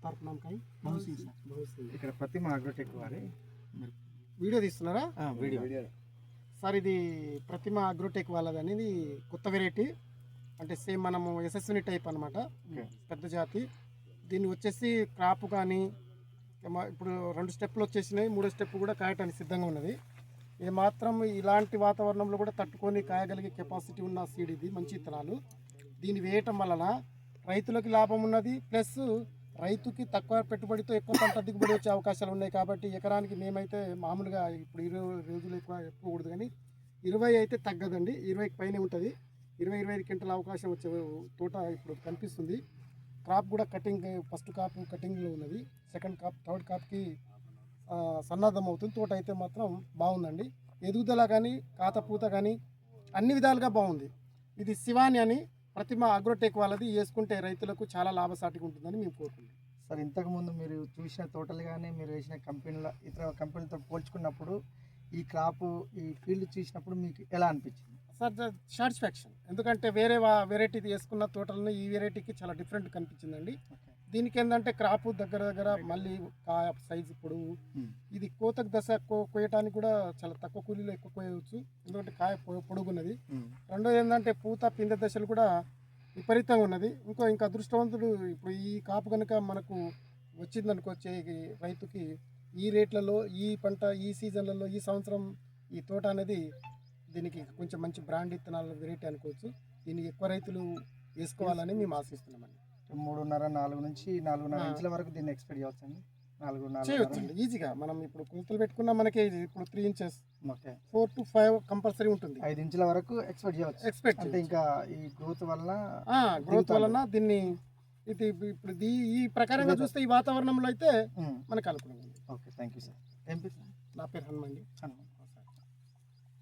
తర్పణంకాయ ఇక్కడ ప్రతిమ అగ్రోటెక్ వారి video తీస్తున్నారా? Video sir ఇది ప్రతిమ అగ్రోటెక్ వాళ్ళది అనేది కొత్త వెరైటీ, అంటే సేమ్ మనము యశస్విని టైప్ అనమాట, పెద్ద జాతి. దీన్ని వచ్చేసి క్రాప్ కానీ ఇప్పుడు 2 స్టెప్పులు వచ్చేసినాయి, 3వ స్టెప్ కూడా కాయటానికి సిద్ధంగా ఉన్నది. ఇది మాత్రం ఇలాంటి వాతావరణంలో కూడా తట్టుకొని కాయగలిగే కెపాసిటీ ఉన్న సీడ్ ఇది, మంచి విత్తనాలు. దీన్ని వేయటం వలన రైతులకి లాభం ఉన్నది, ప్లస్ రైతుకి తక్కువ పెట్టుబడితో ఎక్కువ పంట దిగుబడి వచ్చే అవకాశాలు ఉన్నాయి. కాబట్టి ఎకరానికి మేమైతే మామూలుగా ఇప్పుడు 20 రోజులు ఎక్కువకూడదు, కానీ 20 అయితే తగ్గదండి, 20కి పైనే ఉంటుంది. 20-25 క్వింటల అవకాశం వచ్చే తోట ఇప్పుడు కనిపిస్తుంది. క్రాప్ కూడా కటింగ్, ఫస్ట్ కాప్ కటింగ్లో ఉన్నది, సెకండ్ కాప్, థర్డ్ కాప్కి సన్నద్ధం అవుతుంది. తోట అయితే మాత్రం బాగుందండి, ఎదుగుదల కానీ కాతపూత కానీ అన్ని విధాలుగా బాగుంది. ఇది శివాని అని ప్రతిమ అగ్రోటెక్ వాళ్ళది, వేసుకుంటే రైతులకు చాలా లాభసాటిగా ఉంటుందని మేము కోరుకుంటాం. సార్, ఇంతకుముందు మీరు చూసిన తోటలు కానీ మీరు వేసిన కంపెనీల ఇతర కంపెనీలతో పోల్చుకున్నప్పుడు ఈ క్రాప్ ఈ ఫీల్డ్ చూసినప్పుడు మీకు ఎలా అనిపించింది? సార్ సాటిస్ఫాక్షన్, ఎందుకంటే వేరే వెరైటీ వేసుకున్న తోటలను ఈ వెరైటీకి చాలా డిఫరెంట్ కనిపించిందండి. దీనికి ఏంటంటే క్రాప్ దగ్గర మళ్ళీ కాయ సైజు పొడవు, ఇది కోతకు దశ కోయటానికి కూడా చాలా తక్కువ కూలీలో ఎక్కువ కోయవచ్చు, ఎందుకంటే కాయ పొడుగున్నది. రెండోది ఏంటంటే పూత పిందె దశలు కూడా విపరీతంగా ఉన్నది. ఇంకా అదృష్టవంతుడు ఇప్పుడు ఈ కాపు కనుక మనకు వచ్చిందనుకొచ్చే రైతుకి ఈ రేట్లలో ఈ పంట ఈ సీజన్లలో ఈ సంవత్సరం ఈ తోట అనేది దీనికి కొంచెం మంచి బ్రాండ్ విత్తనాల వెరైటీ అనుకోవచ్చు. దీన్ని ఎక్కువ రైతులు వేసుకోవాలని మేము ఆశిస్తున్నామండి. 3.5-4 నుంచి 4.5 ఇంచుల వరకు దీన్ని ఎక్స్పెక్ట్ చేయవచ్చండి. 4.5 చేయవచ్చండి ఈజీగా. మనం ఇప్పుడు కొలతలు పెట్టుకున్నా మనకి ఇప్పుడు 3 ఇంచెస్ 4 to 5 కంపల్సరీ ఉంటుంది. 5 ఇంచుల వరకు ఎక్స్పెక్ట్ చేయవచ్చు. అంటే ఇంకా ఈ గ్రోత్ వలన దీన్ని ఇది ఇప్పుడు ఈ ప్రకారంగా చూస్తే ఈ వాతావరణంలో అయితే మనకు అనుకూలంగా ఉంది. Okay, thank you sir. నా పేరు హనుమండి.